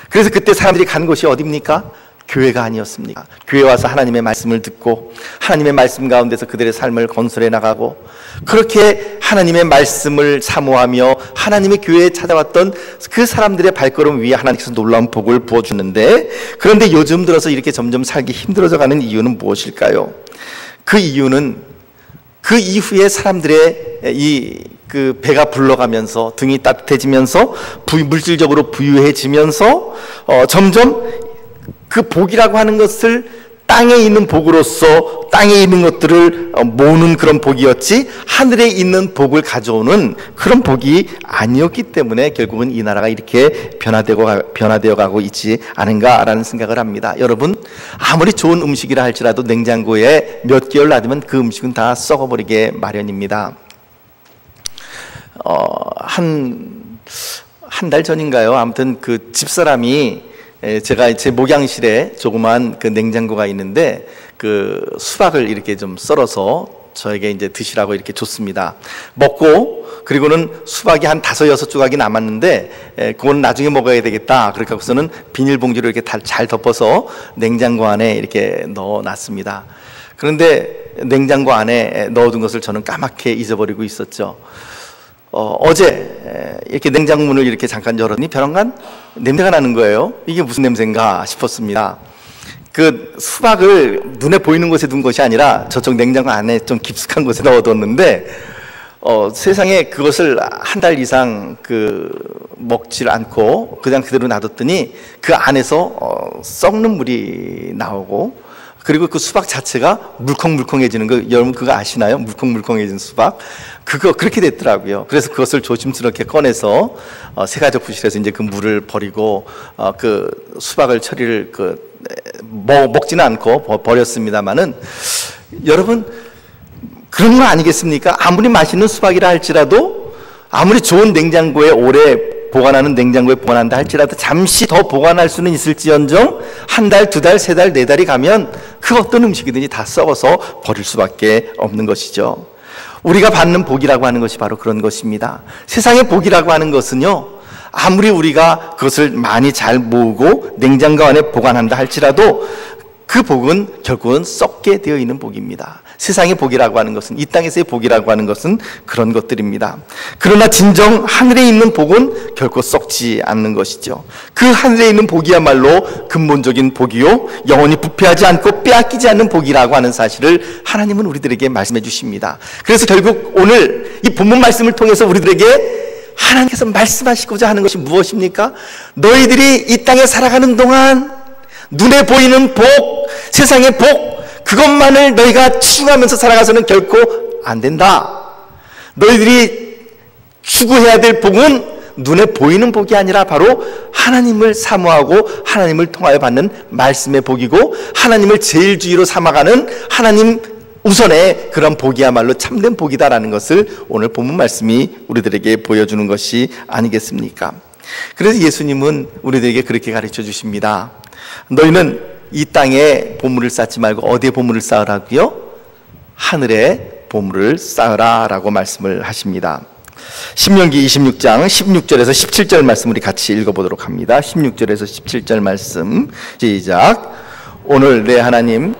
Speaker 1: 그래서 그때 사람들이 간 곳이 어디입니까? 교회가 아니었습니까? 교회 와서 하나님의 말씀을 듣고 하나님의 말씀 가운데서 그들의 삶을 건설해 나가고, 그렇게 하나님의 말씀을 사모하며 하나님의 교회에 찾아왔던 그 사람들의 발걸음 위에 하나님께서 놀라운 복을 부어주는데, 그런데 요즘 들어서 이렇게 점점 살기 힘들어져 가는 이유는 무엇일까요? 그 이유는 그 이후에 사람들의 그 배가 불러가면서 등이 따뜻해지면서 물질적으로 부유해지면서 점점 그 복이라고 하는 것을 땅에 있는 복으로서 땅에 있는 것들을 모으는 그런 복이었지, 하늘에 있는 복을 가져오는 그런 복이 아니었기 때문에 결국은 이 나라가 이렇게 변화되어 가고 있지 않은가라는 생각을 합니다. 여러분, 아무리 좋은 음식이라 할지라도 냉장고에 몇 개월 놔두면 그 음식은 다 썩어버리게 마련입니다. 한 달 전인가요? 아무튼 그 집사람이, 제가 제 목양실에 조그만 그 냉장고가 있는데 그 수박을 이렇게 좀 썰어서 저에게 이제 드시라고 이렇게 줬습니다. 먹고 그리고는 수박이 한 5-6조각이 남았는데 그건 나중에 먹어야 되겠다. 그렇게 하고서는 비닐봉지로 이렇게 잘 덮어서 냉장고 안에 이렇게 넣어놨습니다. 그런데 냉장고 안에 넣어둔 것을 저는 까맣게 잊어버리고 있었죠. 어제 이렇게 냉장고 문을 이렇게 잠깐 열었더니 벼랑간 냄새가 나는 거예요. 이게 무슨 냄새인가 싶었습니다. 그 수박을 눈에 보이는 곳에 둔 것이 아니라 저쪽 냉장고 안에 좀 깊숙한 곳에 넣어뒀는데 세상에 그것을 한 달 이상 먹질 않고 그냥 그대로 놔뒀더니 그 안에서 썩는 물이 나오고, 그리고 그 수박 자체가 물컹물컹해지는 거, 여러분 그거 아시나요? 물컹물컹해진 수박, 그렇게 됐더라고요. 그래서 그것을 조심스럽게 꺼내서 세가족 부실에서 이제 그 물을 버리고 그 수박을 처리를 먹지는 않고 버렸습니다만은, 여러분 그런 거 아니겠습니까? 아무리 맛있는 수박이라 할지라도, 아무리 좋은 냉장고에 오래 보관하는 냉장고에 보관한다 할지라도 잠시 더 보관할 수는 있을지언정 한 달, 2달, 3달, 4달이 가면 그 어떤 음식이든지 다 썩어서 버릴 수밖에 없는 것이죠. 우리가 받는 복이라고 하는 것이 바로 그런 것입니다. 세상의 복이라고 하는 것은요, 아무리 우리가 그것을 많이 잘 모으고 냉장고 안에 보관한다 할지라도 그 복은 결국은 썩게 되어 있는 복입니다. 세상의 복이라고 하는 것은, 이 땅에서의 복이라고 하는 것은 그런 것들입니다. 그러나 진정 하늘에 있는 복은 결코 썩지 않는 것이죠. 그 하늘에 있는 복이야말로 근본적인 복이요, 영원히 부패하지 않고 빼앗기지 않는 복이라고 하는 사실을 하나님은 우리들에게 말씀해 주십니다. 그래서 결국 오늘 이 본문 말씀을 통해서 우리들에게 하나님께서 말씀하시고자 하는 것이 무엇입니까? 너희들이 이 땅에 살아가는 동안 눈에 보이는 복, 세상의 복, 그것만을 너희가 추구하면서 살아가서는 결코 안 된다. 너희들이 추구해야 될 복은 눈에 보이는 복이 아니라 바로 하나님을 사모하고 하나님을 통하여 받는 말씀의 복이고, 하나님을 제일 주의로 삼아가는 하나님 우선의 그런 복이야말로 참된 복이다라는 것을 오늘 본문 말씀이 우리들에게 보여주는 것이 아니겠습니까? 그래서 예수님은 우리들에게 그렇게 가르쳐 주십니다. 너희는 이 땅에 보물을 쌓지 말고 어디에 보물을 쌓으라고요? 하늘에 보물을 쌓으라 라고 말씀을 하십니다. 신명기 26장 16절에서 17절 말씀 우리 같이 읽어보도록 합니다. 16절에서 17절 말씀 시작. 오늘 내 하나님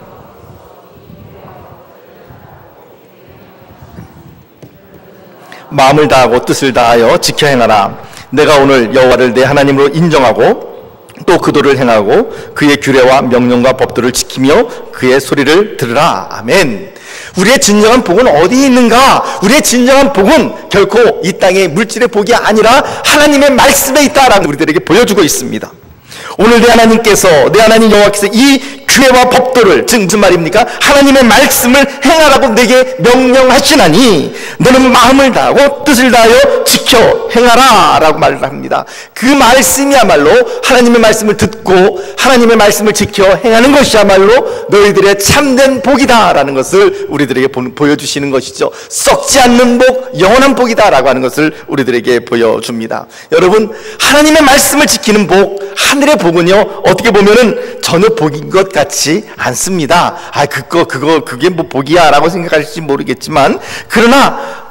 Speaker 1: 마음을 다하고 뜻을 다하여 지켜 행하라. 내가 오늘 여호와를 내 하나님으로 인정하고 또 그도를 행하고 그의 규례와 명령과 법도를 지키며 그의 소리를 들으라. 아멘. 우리의 진정한 복은 어디에 있는가? 우리의 진정한 복은 결코 이 땅의 물질의 복이 아니라 하나님의 말씀에 있다라고 우리들에게 보여주고 있습니다. 오늘 내 하나님 여호와께서 이 규례와 법도를, 즉 무슨 말입니까? 하나님의 말씀을 행하라고 내게 명령하시나니 너는 마음을 다하고 뜻을 다하여 지켜 행하라 라고 말을 합니다. 그 말씀이야말로 하나님의 말씀을 듣고 하나님의 말씀을 지켜 행하는 것이야말로 너희들의 참된 복이다 라는 것을 우리들에게 보여주시는 것이죠. 썩지 않는 복, 영원한 복이다 라고 하는 것을 우리들에게 보여줍니다. 여러분, 하나님의 말씀을 지키는 복, 하늘의 복은요, 어떻게 보면은 전혀 복인 것 같지 않습니다. 그게 뭐 복이야 라고 생각하실지 모르겠지만, 그러나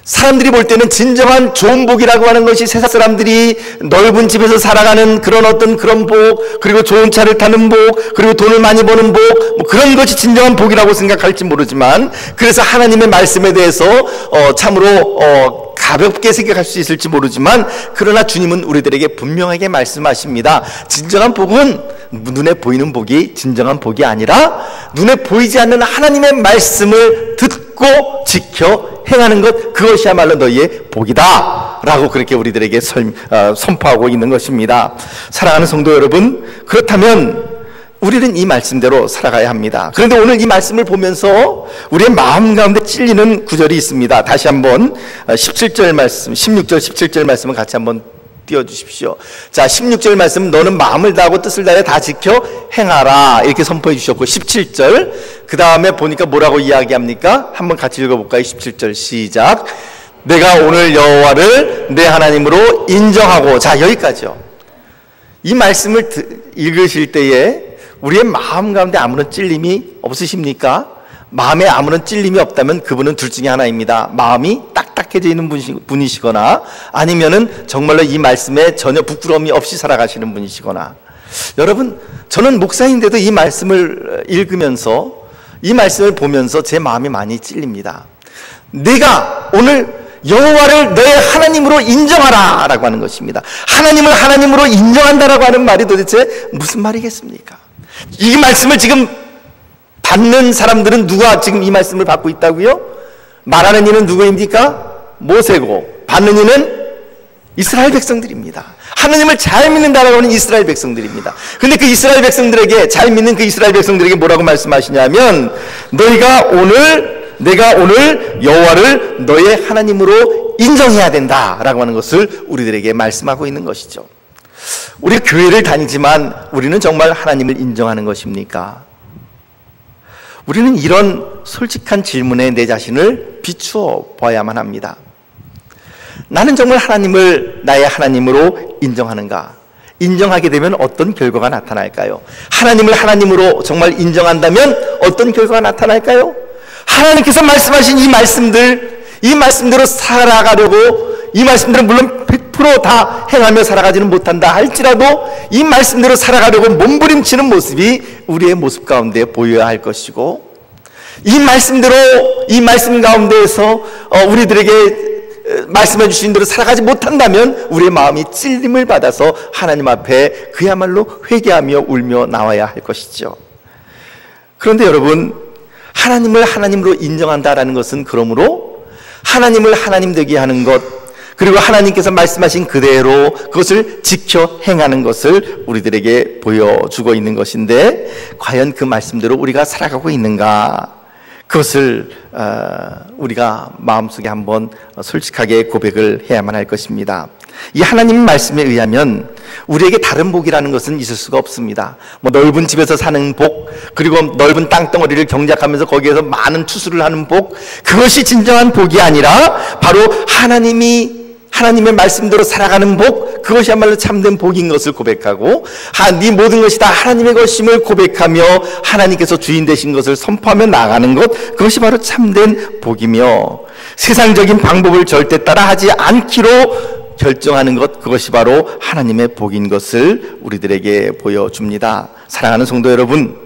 Speaker 1: 사람들이 볼 때는 진정한 좋은 복이라고 하는 것이 세상 사람들이 넓은 집에서 살아가는 그런 복, 그리고 좋은 차를 타는 복, 그리고 돈을 많이 버는 복, 뭐 그런 것이 진정한 복이라고 생각할지 모르지만, 그래서 하나님의 말씀에 대해서 참으로 가볍게 생각할 수 있을지 모르지만, 그러나 주님은 우리들에게 분명하게 말씀하십니다. 진정한 복은 눈에 보이는 복이 진정한 복이 아니라 눈에 보이지 않는 하나님의 말씀을 듣고 지켜 행하는 것, 그것이야말로 너희의 복이다 라고 그렇게 우리들에게 선포하고 있는 것입니다. 사랑하는 성도 여러분, 그렇다면 우리는 이 말씀대로 살아가야 합니다. 그런데 오늘 이 말씀을 보면서 우리의 마음 가운데 찔리는 구절이 있습니다. 다시 한번 17절 말씀, 16절 17절 말씀을 같이 한번 띄워주십시오. 자, 16절 말씀, 너는 마음을 다하고 뜻을 다해 다 지켜 행하라 이렇게 선포해 주셨고, 17절 그 다음에 보니까 뭐라고 이야기합니까? 한번 같이 읽어볼까요? 17절 시작. 내가 오늘 여호와를 내 하나님으로 인정하고. 자, 여기까지요. 이 말씀을 읽으실 때에 우리의 마음 가운데 아무런 찔림이 없으십니까? 마음에 아무런 찔림이 없다면 그분은 둘 중에 하나입니다. 마음이 딱딱해져 있는 분이시거나 아니면은 정말로 이 말씀에 전혀 부끄러움이 없이 살아가시는 분이시거나. 여러분, 저는 목사인데도 이 말씀을 읽으면서 이 말씀을 보면서 제 마음이 많이 찔립니다. 내가 오늘 여호와를 너의 하나님으로 인정하라 라고 하는 것입니다. 하나님을 하나님으로 인정한다라고 하는 말이 도대체 무슨 말이겠습니까? 이 말씀을 지금 받는 사람들은 누가 지금 이 말씀을 받고 있다고요? 말하는 이는 누구입니까? 모세고, 받는 이는 이스라엘 백성들입니다. 하나님을 잘 믿는다라고 하는 이스라엘 백성들입니다. 근데 그 이스라엘 백성들에게, 잘 믿는 그 이스라엘 백성들에게 뭐라고 말씀하시냐면, 내가 오늘 여호와를 너의 하나님으로 인정해야 된다라고 하는 것을 우리들에게 말씀하고 있는 것이죠. 우리가 교회를 다니지만 우리는 정말 하나님을 인정하는 것입니까? 우리는 이런 솔직한 질문에 내 자신을 비추어 봐야만 합니다. 나는 정말 하나님을 나의 하나님으로 인정하는가? 인정하게 되면 어떤 결과가 나타날까요? 하나님을 하나님으로 정말 인정한다면 어떤 결과가 나타날까요? 하나님께서 말씀하신 이 말씀대로 살아가려고, 이 말씀들은 물론 100% 다 행하며 살아가지는 못한다 할지라도 이 말씀대로 살아가려고 몸부림치는 모습이 우리의 모습 가운데 보여야 할 것이고, 이 말씀 가운데에서 우리들에게 말씀해 주신 대로 살아가지 못한다면 우리의 마음이 찔림을 받아서 하나님 앞에 그야말로 회개하며 울며 나와야 할 것이죠. 그런데 여러분, 하나님을 하나님으로 인정한다라는 것은 그러므로 하나님을 하나님 되게 하는 것, 그리고 하나님께서 말씀하신 그대로 그것을 지켜 행하는 것을 우리들에게 보여주고 있는 것인데, 과연 그 말씀대로 우리가 살아가고 있는가? 그것을 우리가 마음속에 한번 솔직하게 고백을 해야만 할 것입니다. 이 하나님 말씀에 의하면 우리에게 다른 복이라는 것은 있을 수가 없습니다. 넓은 집에서 사는 복, 그리고 넓은 땅덩어리를 경작하면서 거기에서 많은 추수를 하는 복, 그것이 진정한 복이 아니라 바로 하나님의 말씀대로 살아가는 복, 그것이야말로 참된 복인 것을 고백하고, 네 모든 것이 다 하나님의 것임을 고백하며 하나님께서 주인 되신 것을 선포하며 나가는 것, 그것이 바로 참된 복이며, 세상적인 방법을 절대 따라하지 않기로 결정하는 것, 그것이 바로 하나님의 복인 것을 우리들에게 보여줍니다. 사랑하는 성도 여러분,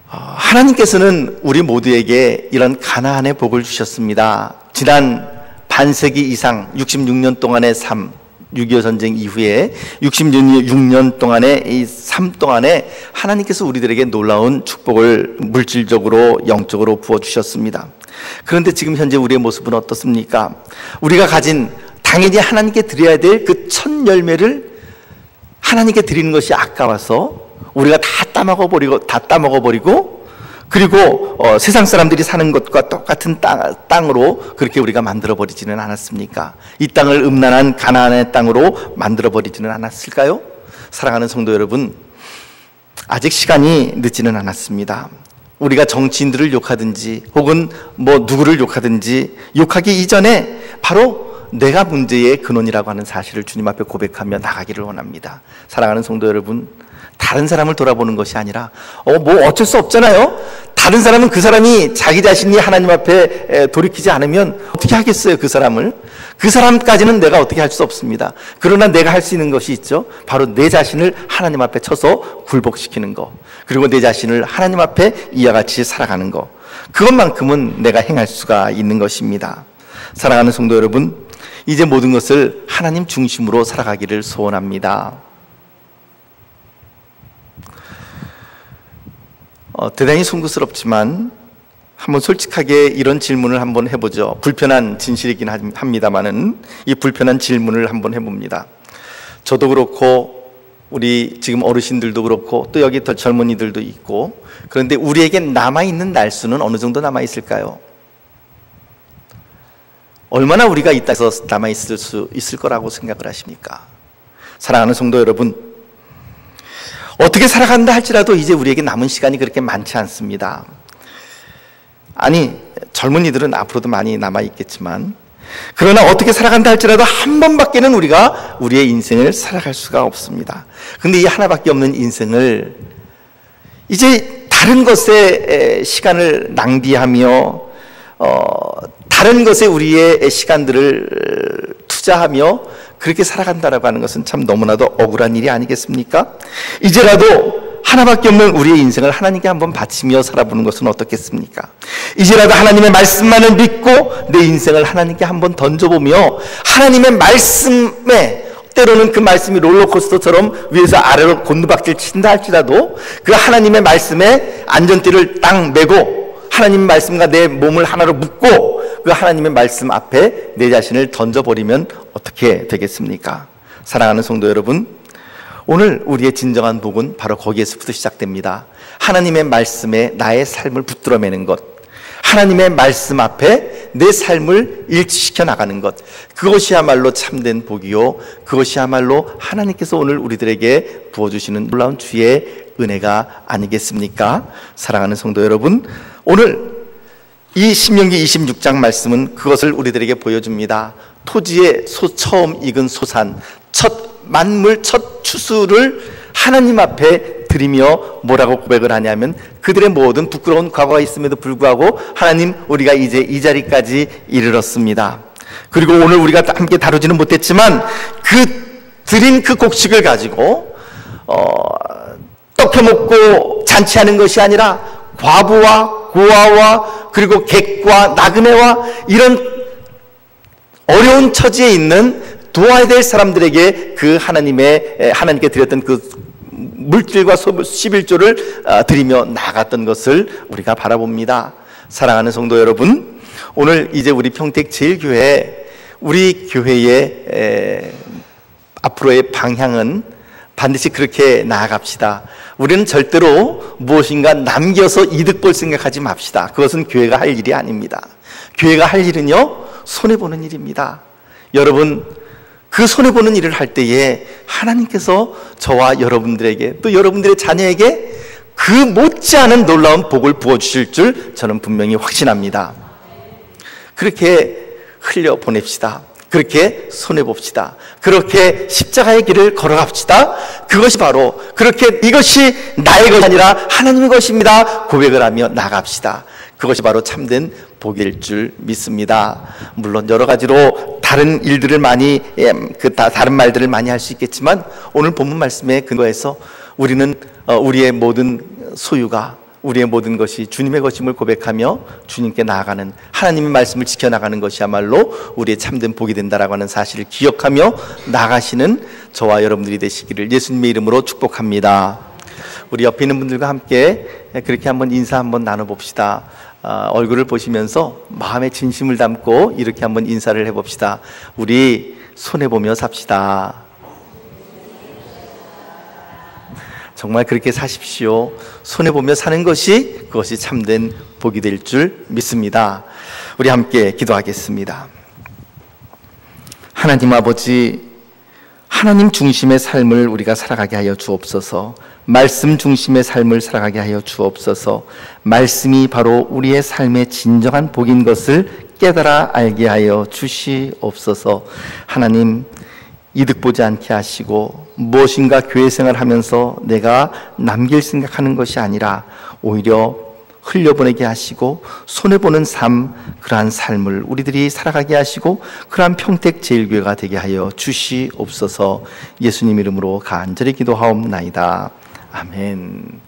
Speaker 1: 하나님께서는 우리 모두에게 이런 가나안의 복을 주셨습니다. 지난 반세기 이상 66년 동안의 삶, 6.25 전쟁 이후에 66년 동안의 이 삶 동안에 하나님께서 우리들에게 놀라운 축복을 물질적으로 영적으로 부어주셨습니다. 그런데 지금 현재 우리의 모습은 어떻습니까? 우리가 가진 당연히 하나님께 드려야 될 그 첫 열매를 하나님께 드리는 것이 아까워서 우리가 다 따먹어버리고 그리고 세상 사람들이 사는 것과 똑같은 땅으로 그렇게 우리가 만들어버리지는 않았습니까? 이 땅을 음란한 가나안의 땅으로 만들어버리지는 않았을까요? 사랑하는 성도 여러분, 아직 시간이 늦지는 않았습니다. 우리가 정치인들을 욕하든지 혹은 누구를 욕하든지 욕하기 이전에 바로 내가 문제의 근원이라고 하는 사실을 주님 앞에 고백하며 나가기를 원합니다. 사랑하는 성도 여러분, 다른 사람을 돌아보는 것이 아니라 어쩔 수 없잖아요. 다른 사람은 그 사람이 자기 자신이 하나님 앞에 돌이키지 않으면 어떻게 하겠어요? 그 사람까지는 내가 어떻게 할 수 없습니다. 그러나 내가 할 수 있는 것이 있죠. 바로 내 자신을 하나님 앞에 쳐서 굴복시키는 것, 그리고 내 자신을 하나님 앞에 이와 같이 살아가는 것, 그것만큼은 내가 행할 수가 있는 것입니다. 사랑하는 성도 여러분, 이제 모든 것을 하나님 중심으로 살아가기를 소원합니다. 대단히 송구스럽지만 한번 솔직하게 이런 질문을 한번 해보죠. 불편한 진실이긴 합니다만은 이 불편한 질문을 한번 해봅니다. 저도 그렇고 우리 지금 어르신들도 그렇고 또 여기 더 젊은이들도 있고, 그런데 우리에게 남아있는 날수는 어느 정도 남아있을까요? 얼마나 우리가 이 땅에서 남아있을 수 있을 거라고 생각을 하십니까? 사랑하는 성도 여러분, 어떻게 살아간다 할지라도 이제 우리에게 남은 시간이 그렇게 많지 않습니다. 아니, 젊은이들은 앞으로도 많이 남아있겠지만, 그러나 어떻게 살아간다 할지라도 한 번밖에는 우리가 우리의 인생을 살아갈 수가 없습니다. 근데 이 하나밖에 없는 인생을 이제 다른 것에 시간을 낭비하며 다른 것에 우리의 시간들을 투자하며 그렇게 살아간다라고 하는 것은 참 너무나도 억울한 일이 아니겠습니까? 이제라도 하나밖에 없는 우리의 인생을 하나님께 한번 바치며 살아보는 것은 어떻겠습니까? 이제라도 하나님의 말씀만을 믿고 내 인생을 하나님께 한번 던져보며 하나님의 말씀에, 때로는 그 말씀이 롤러코스터처럼 위에서 아래로 곤두박질 친다 할지라도 그 하나님의 말씀에 안전띠를 딱 메고 하나님 말씀과 내 몸을 하나로 묶고 그 하나님의 말씀 앞에 내 자신을 던져버리면 어떻게 되겠습니까? 사랑하는 성도 여러분, 오늘 우리의 진정한 복은 바로 거기에서부터 시작됩니다. 하나님의 말씀에 나의 삶을 붙들어 매는 것, 하나님의 말씀 앞에 내 삶을 일치시켜 나가는 것, 그것이야말로 참된 복이요, 그것이야말로 하나님께서 오늘 우리들에게 부어주시는 놀라운 주의 은혜가 아니겠습니까? 사랑하는 성도 여러분, 오늘 이 신명기 26장 말씀은 그것을 우리들에게 보여줍니다. 토지에 처음 익은 소산, 첫 만물, 첫 추수를 하나님 앞에 드리며 뭐라고 고백을 하냐면, 그들의 모든 부끄러운 과거가 있음에도 불구하고 하나님, 우리가 이제 이 자리까지 이르렀습니다. 그리고 오늘 우리가 함께 다루지는 못했지만 드린 그 곡식을 가지고 떡해 먹고 잔치하는 것이 아니라 과부와 고아와 그리고 객과 나그네와 이런 어려운 처지에 있는 도와야 될 사람들에게 그 하나님께 드렸던 그 물질과 11조를 드리며 나갔던 것을 우리가 바라봅니다. 사랑하는 성도 여러분, 오늘 이제 우리 평택제일교회, 우리 교회의 앞으로의 방향은 반드시 그렇게 나아갑시다. 우리는 절대로 무엇인가 남겨서 이득 볼 생각하지 맙시다. 그것은 교회가 할 일이 아닙니다. 교회가 할 일은요, 손해보는 일입니다. 여러분, 그 손해보는 일을 할 때에 하나님께서 저와 여러분들에게, 또 여러분들의 자녀에게 그 못지않은 놀라운 복을 부어주실 줄 저는 분명히 확신합니다. 그렇게 흘려보냅시다. 그렇게 손해봅시다. 그렇게 십자가의 길을 걸어갑시다. 그것이 바로, 그렇게 이것이 나의 것이 아니라 하나님의 것입니다 고백을 하며 나갑시다. 그것이 바로 참된 복일 줄 믿습니다. 물론 여러 가지로 다른 일들을 많이, 다른 말들을 많이 할 수 있겠지만, 오늘 본문 말씀에 근거해서 우리는 우리의 모든 소유가, 우리의 모든 것이 주님의 것임을 고백하며 주님께 나아가는, 하나님의 말씀을 지켜나가는 것이야말로 우리의 참된 복이 된다라고 하는 사실을 기억하며 나가시는 저와 여러분들이 되시기를 예수님의 이름으로 축복합니다. 우리 옆에 있는 분들과 함께 그렇게 한번 인사 한번 나눠봅시다. 얼굴을 보시면서 마음의 진심을 담고 이렇게 한번 인사를 해봅시다. 우리 손해보며 삽시다. 정말 그렇게 사십시오. 손해보며 사는 것이, 그것이 참된 복이 될 줄 믿습니다. 우리 함께 기도하겠습니다. 하나님 아버지, 하나님 중심의 삶을 우리가 살아가게 하여 주옵소서. 말씀 중심의 삶을 살아가게 하여 주옵소서. 말씀이 바로 우리의 삶의 진정한 복인 것을 깨달아 알게 하여 주시옵소서. 하나님, 이득 보지 않게 하시고 무엇인가 교회 생활하면서 내가 남길 생각하는 것이 아니라 오히려 흘려보내게 하시고 손해보는 삶, 그러한 삶을 우리들이 살아가게 하시고 그러한 평택제일교회가 되게 하여 주시옵소서. 예수님 이름으로 간절히 기도하옵나이다. 아멘.